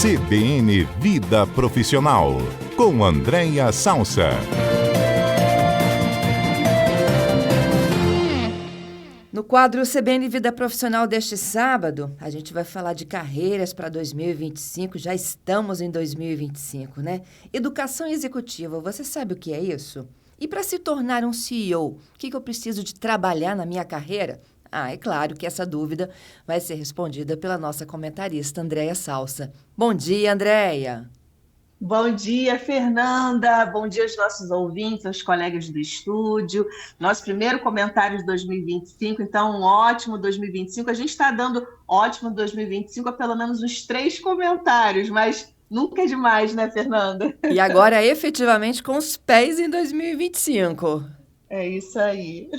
CBN Vida Profissional, com Andréia Salsa. No quadro CBN Vida Profissional deste sábado, a gente vai falar de carreiras para 2025. Já estamos em 2025, né? Educação executiva, você sabe o que é isso? E para se tornar um CEO, o que eu preciso de trabalhar na minha carreira? É claro que essa dúvida vai ser respondida pela nossa comentarista, Andréia Salsa. Bom dia, Andréia. Bom dia, Fernanda. Bom dia aos nossos ouvintes, aos colegas do estúdio. Nosso primeiro comentário de 2025, então um ótimo 2025. A gente está dando ótimo 2025 a pelo menos uns 3 comentários, mas nunca é demais, né, Fernanda? E agora, efetivamente, com os pés em 2025. É isso aí.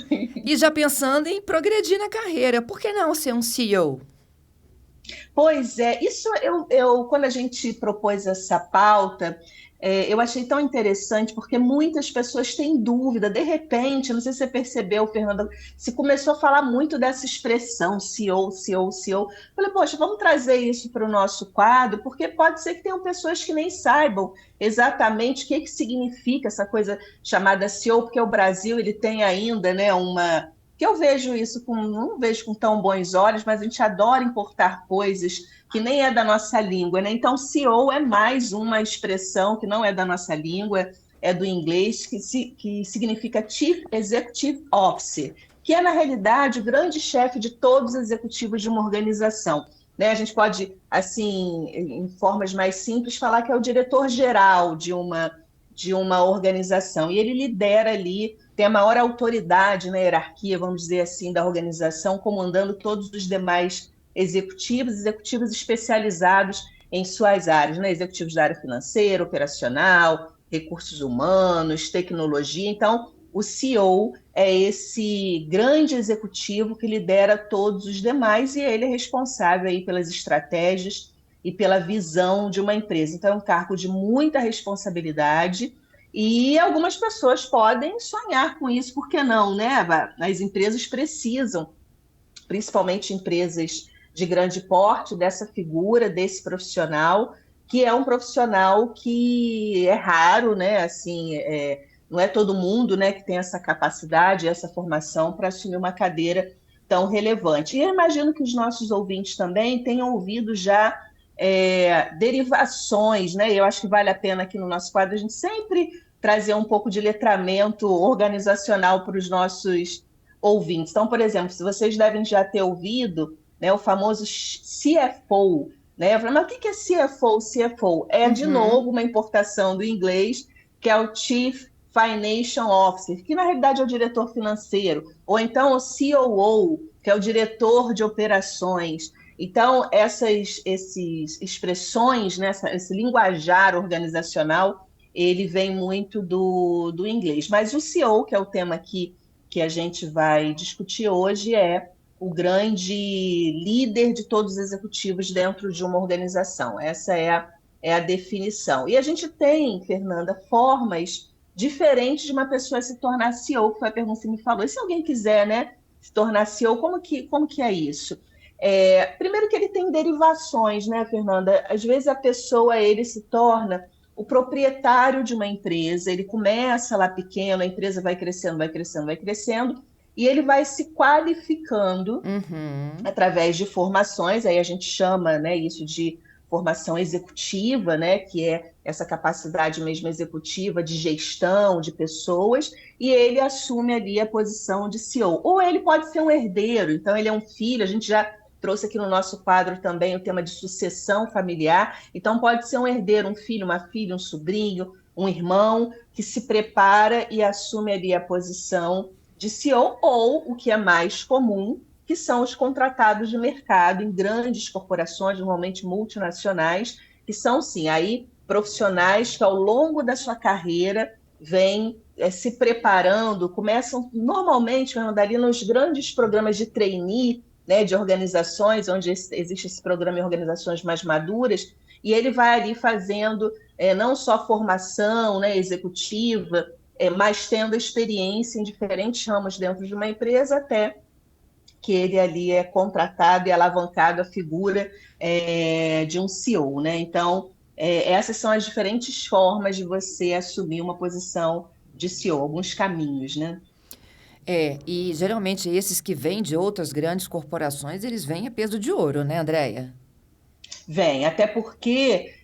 E já pensando em progredir na carreira, por que não ser um CEO? Pois é, isso quando a gente propôs essa pauta, eu achei tão interessante, porque muitas pessoas têm dúvida. De repente, não sei se você percebeu, Fernanda, se começou a falar muito dessa expressão, CEO, CEO, CEO. Falei, poxa, vamos trazer isso para o nosso quadro, porque pode ser que tenham pessoas que nem saibam exatamente o que significa essa coisa chamada CEO, porque o Brasil ele tem ainda, né, que eu vejo isso não vejo com tão bons olhos, mas a gente adora importar coisas que nem é da nossa língua, né? Então, CEO é mais uma expressão que não é da nossa língua, é do inglês, que significa Chief Executive Officer, que é, na realidade, o grande chefe de todos os executivos de uma organização. Né? A gente pode, assim, em formas mais simples, falar que é o diretor-geral de uma organização, e ele lidera ali, tem a maior autoridade na hierarquia, vamos dizer assim, da organização, comandando todos os demais executivos especializados em suas áreas, né? Executivos da área financeira, operacional, recursos humanos, tecnologia. Então, o CEO é esse grande executivo que lidera todos os demais e ele é responsável aí pelas estratégias e pela visão de uma empresa. Então, é um cargo de muita responsabilidade e algumas pessoas podem sonhar com isso, por que não, né? As empresas precisam, principalmente empresas de grande porte, dessa figura, desse profissional, que é um profissional que é raro, né? Assim, não é todo mundo, né, que tem essa capacidade, essa formação para assumir uma cadeira tão relevante. E eu imagino que os nossos ouvintes também tenham ouvido já derivações, né? Eu acho que vale a pena aqui no nosso quadro a gente sempre trazer um pouco de letramento organizacional para os nossos ouvintes. Então, por exemplo, se vocês devem já ter ouvido, né, o famoso CFO, né? Eu falei, mas o que é CFO? CFO é, de novo, uma importação do inglês, que é o Chief Financial Officer, que na realidade é o diretor financeiro, ou então o COO, que é o diretor de operações. Então, essas expressões, né, esse linguajar organizacional, ele vem muito do inglês. Mas o CEO, que é o tema aqui que a gente vai discutir hoje, é o grande líder de todos os executivos dentro de uma organização. Essa é a definição. E a gente tem, Fernanda, formas diferentes de uma pessoa se tornar CEO, que foi a pergunta que você me falou. E se alguém quiser, né, se tornar CEO, como que é isso? Primeiro que ele tem derivações, né, Fernanda? Às vezes a pessoa, ele se torna o proprietário de uma empresa, ele começa lá pequeno, a empresa vai crescendo, vai crescendo, vai crescendo, e ele vai se qualificando através de formações, aí a gente chama, né, isso de formação executiva, né, que é essa capacidade mesmo executiva de gestão de pessoas, e ele assume ali a posição de CEO. Ou ele pode ser um herdeiro, então ele é um filho, a gente já trouxe aqui no nosso quadro também o tema de sucessão familiar, então pode ser um herdeiro, um filho, uma filha, um sobrinho, um irmão, que se prepara e assume ali a posição de CEO, ou o que é mais comum, que são os contratados de mercado em grandes corporações, normalmente multinacionais, que são, sim, aí profissionais que ao longo da sua carreira vêm se preparando, começam normalmente, ali nos grandes programas de trainee, né, de organizações, onde existe esse programa em organizações mais maduras, e ele vai ali fazendo não só formação, né, executiva, mas tendo experiência em diferentes ramos dentro de uma empresa, até que ele ali é contratado e alavancado a figura de um CEO, né? Então, essas são as diferentes formas de você assumir uma posição de CEO, alguns caminhos, né? E geralmente esses que vêm de outras grandes corporações, eles vêm a peso de ouro, né, Andréia? Vem, até porque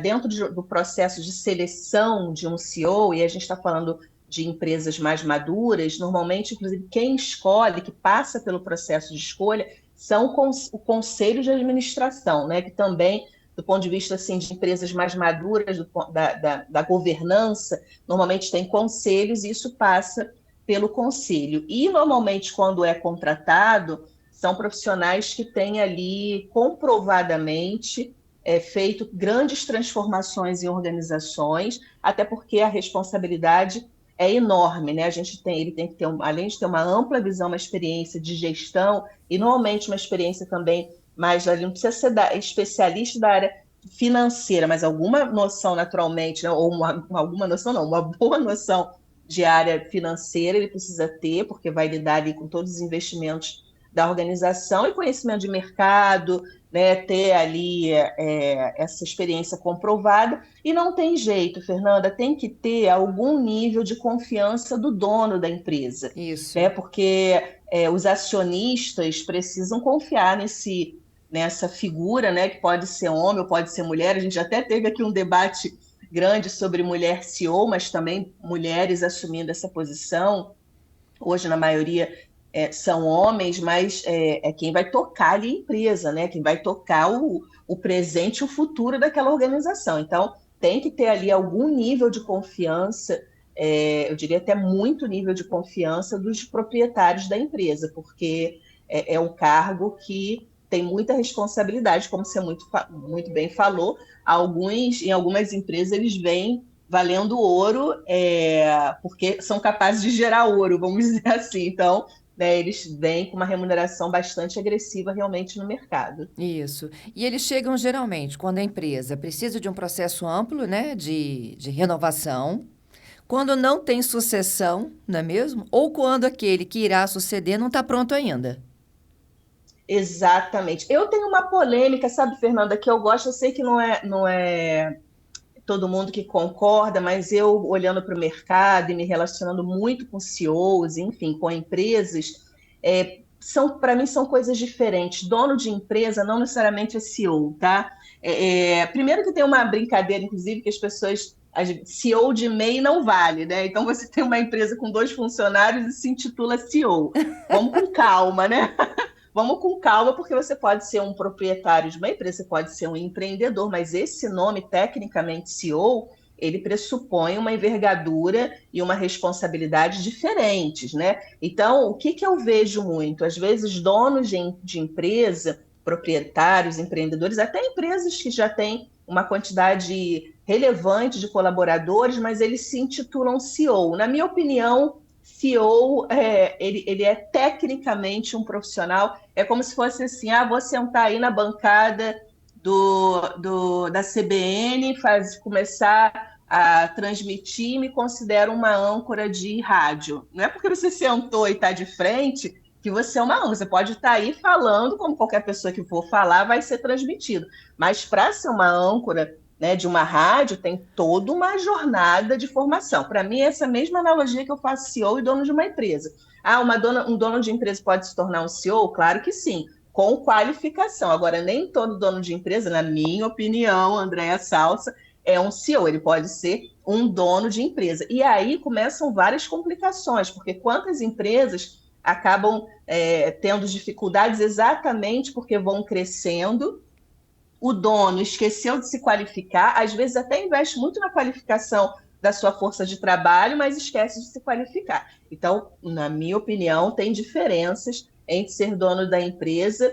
dentro do processo de seleção de um CEO, e a gente está falando de empresas mais maduras, normalmente, inclusive, quem escolhe, que passa pelo processo de escolha, são o conselho de administração, né? Que também, do ponto de vista assim, de empresas mais maduras, da governança, normalmente tem conselhos e isso passa pelo conselho. E, normalmente, quando é contratado, são profissionais que têm ali comprovadamente feito grandes transformações em organizações, até porque a responsabilidade é enorme, né? Ele tem que ter, além de ter uma ampla visão, uma experiência de gestão, e normalmente uma experiência também mais, ali não precisa ser especialista da área financeira, mas alguma noção naturalmente, né? Ou alguma noção não, uma boa noção de área financeira ele precisa ter, porque vai lidar ali com todos os investimentos da organização e conhecimento de mercado, né, ter ali essa experiência comprovada, e não tem jeito, Fernanda, tem que ter algum nível de confiança do dono da empresa, Isso. né, porque os acionistas precisam confiar nessa figura, né, que pode ser homem ou pode ser mulher. A gente até teve aqui um debate grande sobre mulher CEO, mas também mulheres assumindo essa posição. Hoje, na maioria, são homens, mas é quem vai tocar ali a empresa, né? Quem vai tocar o presente e o futuro daquela organização. Então, tem que ter ali algum nível de confiança, eu diria até muito nível de confiança dos proprietários da empresa, porque é um cargo que tem muita responsabilidade, como você muito bem falou. Em algumas empresas, eles vêm valendo ouro, porque são capazes de gerar ouro, vamos dizer assim. Então, né, eles vêm com uma remuneração bastante agressiva realmente no mercado. Isso. E eles chegam geralmente quando a empresa precisa de um processo amplo, né, de renovação, quando não tem sucessão, não é mesmo? Ou quando aquele que irá suceder não está pronto ainda. Exatamente. Eu tenho uma polêmica, sabe, Fernanda, que eu gosto, eu sei que não é todo mundo que concorda, mas eu, olhando para o mercado e me relacionando muito com CEOs, enfim, com empresas, para mim são coisas diferentes. Dono de empresa não necessariamente é CEO, tá? Primeiro que tem uma brincadeira, inclusive, que as pessoas... CEO de MEI não vale, né? Então você tem uma empresa com 2 funcionários e se intitula CEO. Vamos com calma, né? Vamos com calma, porque você pode ser um proprietário de uma empresa, você pode ser um empreendedor, mas esse nome, tecnicamente CEO, ele pressupõe uma envergadura e uma responsabilidade diferentes, né? Então, o que eu vejo muito? Às vezes, donos de empresa, proprietários, empreendedores, até empresas que já têm uma quantidade relevante de colaboradores, mas eles se intitulam CEO. Na minha opinião, CEO, ele é tecnicamente um profissional, é como se fosse assim, vou sentar aí na bancada da CBN, começar a transmitir e me considero uma âncora de rádio. Não é porque você sentou e está de frente que você é uma âncora, você pode estar aí falando, como qualquer pessoa que for falar vai ser transmitido, mas para ser uma âncora, né, de uma rádio, tem toda uma jornada de formação. Para mim, essa mesma analogia que eu faço CEO e dono de uma empresa. Um dono de empresa pode se tornar um CEO? Claro que sim, com qualificação. Agora, nem todo dono de empresa, na minha opinião, Andréia Salsa, é um CEO, ele pode ser um dono de empresa. E aí começam várias complicações, porque quantas empresas acabam tendo dificuldades exatamente porque vão crescendo, o dono esqueceu de se qualificar, às vezes até investe muito na qualificação da sua força de trabalho, mas esquece de se qualificar. Então, na minha opinião, tem diferenças entre ser dono da empresa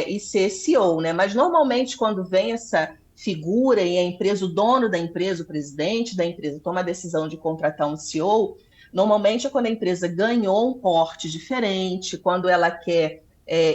e ser CEO, né? Mas normalmente quando vem essa figura e a empresa, o dono da empresa, o presidente da empresa, toma a decisão de contratar um CEO, normalmente é quando a empresa ganhou um porte diferente, quando ela quer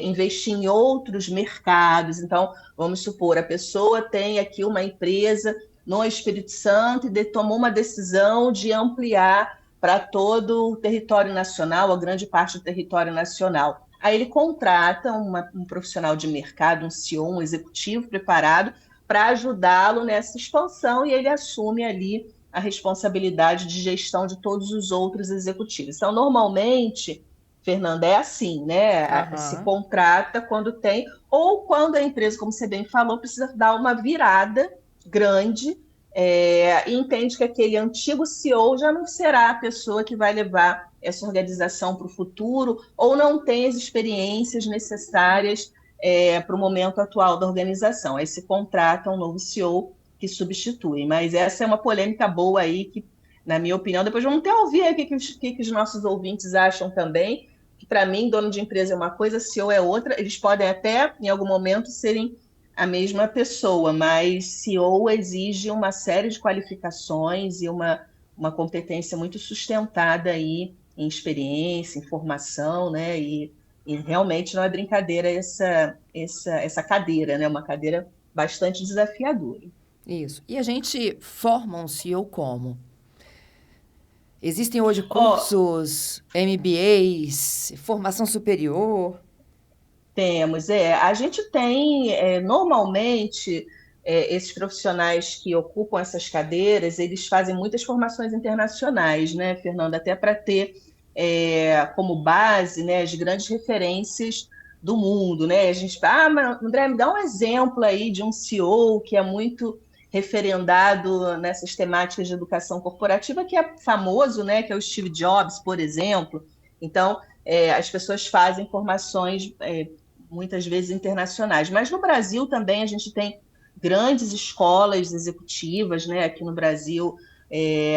investir em outros mercados. Então, vamos supor, a pessoa tem aqui uma empresa no Espírito Santo e tomou uma decisão de ampliar para todo o território nacional, a grande parte do território nacional. aí ele contrata um profissional de mercado, um CEO, um executivo preparado para ajudá-lo nessa expansão e ele assume ali a responsabilidade de gestão de todos os outros executivos. Então, normalmente, Fernanda, é assim, né? Se Aham. contrata quando tem, ou quando a empresa, como você bem falou, precisa dar uma virada grande, e entende que aquele antigo CEO já não será a pessoa que vai levar essa organização para o futuro, ou não tem as experiências necessárias para o momento atual da organização. Aí se contrata um novo CEO que substitui. Mas essa é uma polêmica boa aí, que, na minha opinião, depois vamos até ouvir aí o que os nossos ouvintes acham também, que para mim, dono de empresa é uma coisa, CEO é outra, eles podem até, em algum momento, serem a mesma pessoa, mas CEO exige uma série de qualificações e uma competência muito sustentada aí em experiência, em formação, né? E realmente não é brincadeira essa cadeira, né? Uma cadeira bastante desafiadora. Isso. E a gente forma um CEO como? Existem hoje Ó, cursos, MBAs, formação superior? temos, a gente tem, normalmente, esses profissionais que ocupam essas cadeiras, eles fazem muitas formações internacionais, né, Fernanda, até para ter como base, né, as grandes referências do mundo, né, a gente, mas, André, me dá um exemplo aí de um CEO que é muito referendado nessas temáticas de educação corporativa, que é famoso, né, que é o Steve Jobs, por exemplo. Então, as pessoas fazem formações muitas vezes internacionais. Mas no Brasil também a gente tem grandes escolas executivas, né? Aqui no Brasil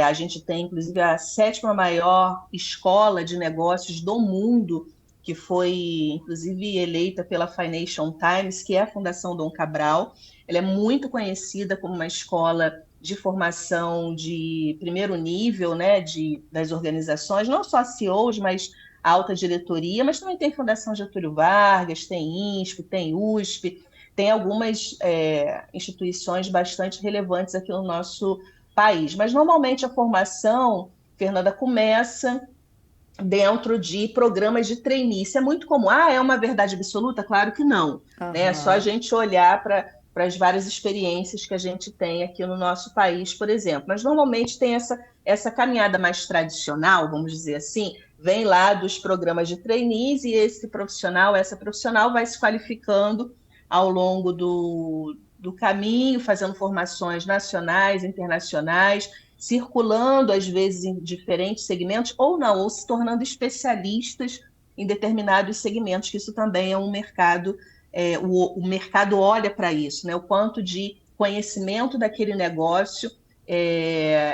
a gente tem, inclusive, a 7ª maior escola de negócios do mundo, que foi, inclusive, eleita pela Financial Times, que é a Fundação Dom Cabral. Ela é muito conhecida como uma escola de formação de primeiro nível, né, das organizações, não só CEOs, mas alta diretoria, mas também tem Fundação Getúlio Vargas, tem INSP, tem USP, tem algumas instituições bastante relevantes aqui no nosso país. Mas normalmente a formação, Fernanda, começa dentro de programas de trainee. Isso é muito comum. É uma verdade absoluta? Claro que não. Né? É só a Aham. gente olhar para as várias experiências que a gente tem aqui no nosso país, por exemplo. Mas normalmente tem essa caminhada mais tradicional, vamos dizer assim, vem lá dos programas de trainees e essa profissional vai se qualificando ao longo do caminho, fazendo formações nacionais, internacionais, circulando às vezes em diferentes segmentos ou não, ou se tornando especialistas em determinados segmentos, que isso também é um mercado, o mercado olha para isso, né? O quanto de conhecimento daquele negócio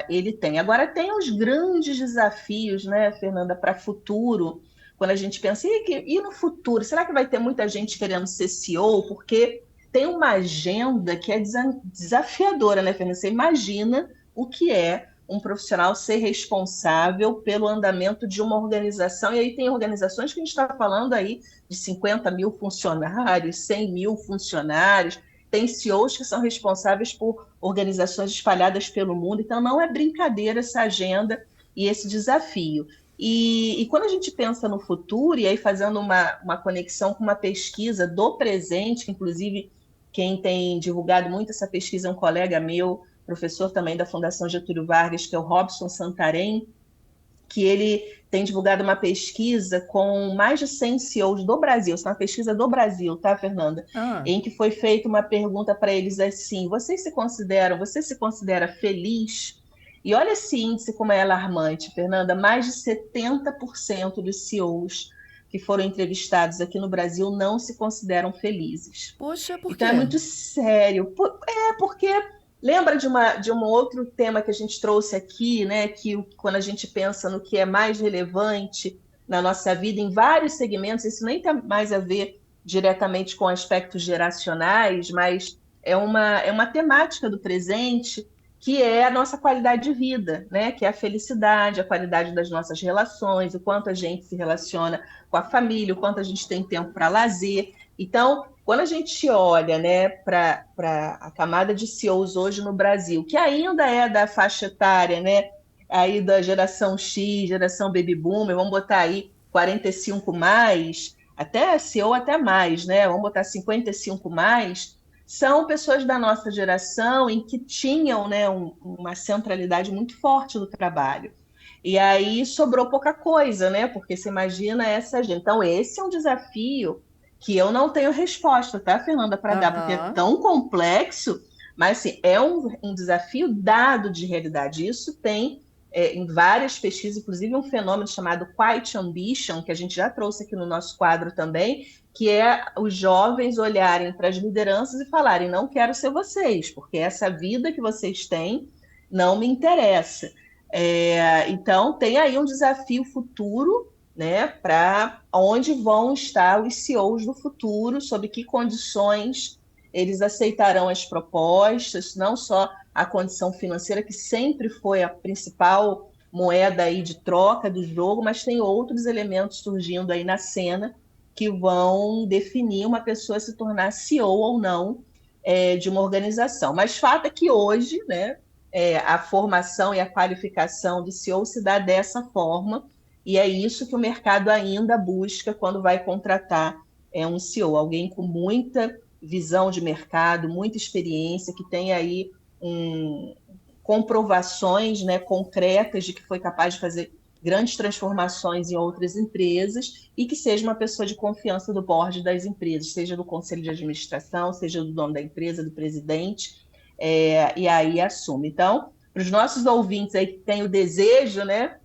ele tem. Agora, tem os grandes desafios, né, Fernanda, para futuro, quando a gente pensa, e no futuro, será que vai ter muita gente querendo ser CEO? Porque tem uma agenda que é desafiadora, né, Fernanda? Você imagina o que é um profissional ser responsável pelo andamento de uma organização, e aí tem organizações que a gente está falando aí de 50 mil funcionários, 100 mil funcionários, tem CEOs que são responsáveis por organizações espalhadas pelo mundo, então não é brincadeira essa agenda e esse desafio. E quando a gente pensa no futuro, e aí fazendo uma conexão com uma pesquisa do presente, que inclusive quem tem divulgado muito essa pesquisa é um colega meu, professor também da Fundação Getúlio Vargas, que é o Robson Santarém, que ele tem divulgado uma pesquisa com mais de 100 CEOs do Brasil, isso é uma pesquisa do Brasil, tá, Fernanda? Ah, Em que foi feita uma pergunta para eles assim, você se considera feliz? E olha esse índice como é alarmante, Fernanda, mais de 70% dos CEOs que foram entrevistados aqui no Brasil não se consideram felizes. poxa, por Então é quê? muito sério. Porque lembra de um outro tema que a gente trouxe aqui, né? Que quando a gente pensa no que é mais relevante na nossa vida, em vários segmentos, isso nem tem mais a ver diretamente com aspectos geracionais, mas é uma temática do presente que é a nossa qualidade de vida, né? Que é a felicidade, a qualidade das nossas relações, o quanto a gente se relaciona com a família, o quanto a gente tem tempo para lazer. Então, quando a gente olha, né, para a camada de CEOs hoje no Brasil, que ainda é da faixa etária, né, aí da geração X, geração Baby Boomer, vamos botar aí 45 mais, até CEO até mais, né? Vamos botar 55 mais, são pessoas da nossa geração em que tinham, né, uma centralidade muito forte do trabalho. E aí sobrou pouca coisa, né? Porque você imagina essa gente. Então, esse é um desafio que eu não tenho resposta, tá, Fernanda, para dar, porque é Aham. tão complexo, mas assim, é um desafio dado de realidade. Isso tem em várias pesquisas, inclusive um fenômeno chamado Quiet Ambition, que a gente já trouxe aqui no nosso quadro também, que é os jovens olharem para as lideranças e falarem: não quero ser vocês, porque essa vida que vocês têm não me interessa. Então, tem aí um desafio futuro, né, para onde vão estar os CEOs do futuro, sob que condições eles aceitarão as propostas, não só a condição financeira, que sempre foi a principal moeda aí de troca do jogo, mas tem outros elementos surgindo aí na cena que vão definir uma pessoa se tornar CEO ou não de uma organização. Mas fato é que hoje, né, a formação e a qualificação do CEO se dá dessa forma, e é isso que o mercado ainda busca quando vai contratar um CEO, alguém com muita visão de mercado, muita experiência, que tem aí comprovações, né, concretas de que foi capaz de fazer grandes transformações em outras empresas e que seja uma pessoa de confiança do board das empresas, seja do conselho de administração, seja do dono da empresa, do presidente, e aí assume. Então, para os nossos ouvintes aí que têm o desejo, né,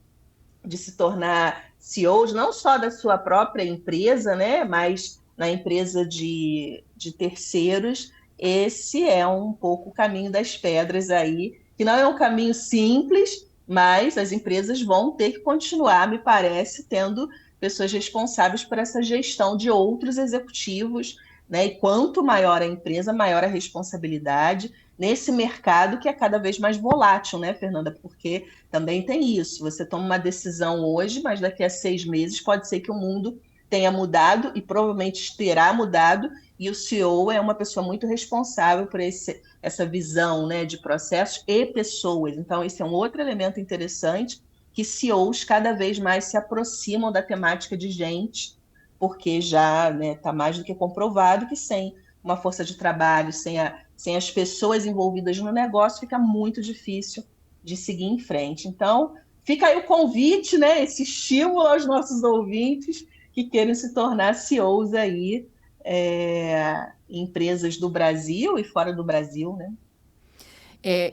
de se tornar CEOs, não só da sua própria empresa, né, mas na empresa de terceiros, esse é um pouco o caminho das pedras aí, que não é um caminho simples, mas as empresas vão ter que continuar, me parece, tendo pessoas responsáveis por essa gestão de outros executivos, né? E quanto maior a empresa, maior a responsabilidade nesse mercado que é cada vez mais volátil, né, Fernanda? Porque também tem isso. Você toma uma decisão hoje, mas daqui a 6 meses pode ser que o mundo tenha mudado e provavelmente terá mudado, e o CEO é uma pessoa muito responsável por essa visão, né, de processos e pessoas. Então, esse é um outro elemento interessante, que CEOs cada vez mais se aproximam da temática de gente, porque já está mais do que comprovado que sem uma força de trabalho, sem as pessoas envolvidas no negócio, fica muito difícil de seguir em frente. Então, fica aí o convite, né, esse estímulo aos nossos ouvintes que queiram se tornar CEOs aí, em empresas do Brasil e fora do Brasil, né?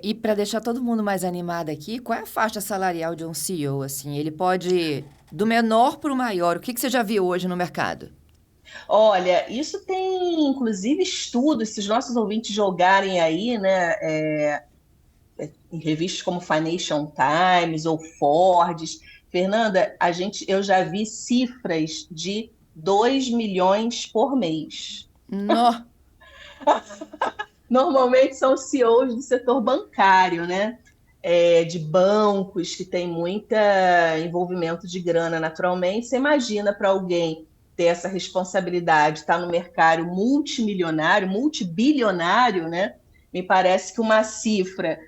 E para deixar todo mundo mais animado aqui, qual é a faixa salarial de um CEO? Assim, ele pode ir do menor para o maior. O que você já viu hoje no mercado? Olha, isso tem inclusive estudos, se os nossos ouvintes jogarem aí, né, em revistas como Financial Times ou Forbes. Fernanda, eu já vi cifras de 2 milhões por mês. Nó. Normalmente são CEOs do setor bancário, né? De bancos que tem muito envolvimento de grana naturalmente. Você imagina para alguém ter essa responsabilidade, estar no mercado multimilionário, multibilionário, né? Me parece que uma cifra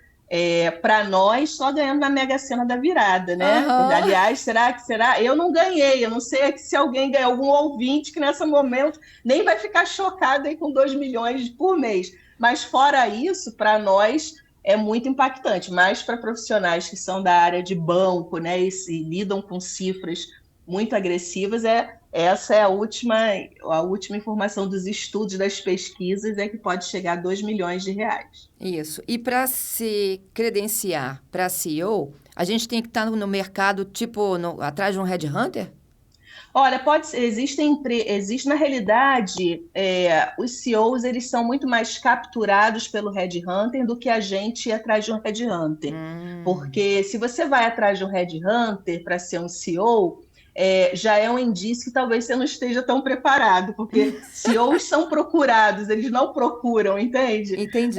para nós só ganhando na Mega Sena da virada, né? Aham. Aliás, será que será? Eu não ganhei, eu não sei se alguém ganhou, algum ouvinte que nesse momento nem vai ficar chocado aí com 2 milhões por mês. Mas fora isso, para nós é muito impactante, mas para profissionais que são da área de banco, né, e lidam com cifras muito agressivas, essa é a última informação dos estudos, das pesquisas, é que pode chegar a 2 milhões de reais. Isso. E para se credenciar para CEO, a gente tem que estar no mercado, tipo, atrás de um headhunter? Olha, pode ser, existe na realidade, os CEOs eles são muito mais capturados pelo headhunter do que a gente ir atrás de um headhunter. Porque se você vai atrás de um headhunter para ser um CEO, já é um indício que talvez você não esteja tão preparado, porque CEOs são procurados, eles não procuram, entende? Entendi.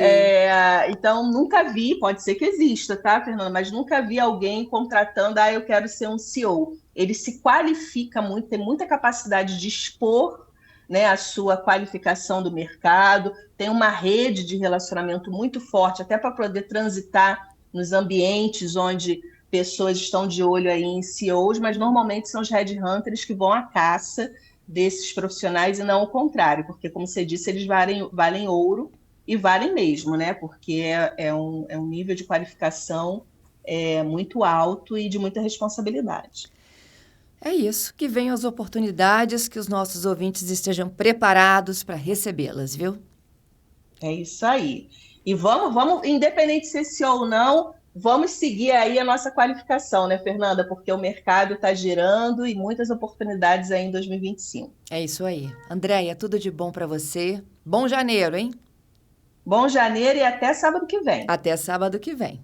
Então, nunca vi, pode ser que exista, tá, Fernanda? Mas nunca vi alguém contratando, eu quero ser um CEO. Ele se qualifica muito, tem muita capacidade de expor, né, a sua qualificação do mercado, tem uma rede de relacionamento muito forte, até para poder transitar nos ambientes onde pessoas estão de olho aí em CEOs, mas normalmente são os headhunters que vão à caça desses profissionais e não o contrário, porque, como você disse, eles valem ouro e valem mesmo, né? Porque é um nível de qualificação muito alto e de muita responsabilidade. É isso, que venham as oportunidades, que os nossos ouvintes estejam preparados para recebê-las, viu? É isso aí. E vamos, independente se esse ou não, vamos seguir aí a nossa qualificação, né, Fernanda? Porque o mercado está girando e muitas oportunidades aí em 2025. É isso aí. Andréia, tudo de bom para você. Bom janeiro, hein? Bom janeiro e até sábado que vem. Até sábado que vem.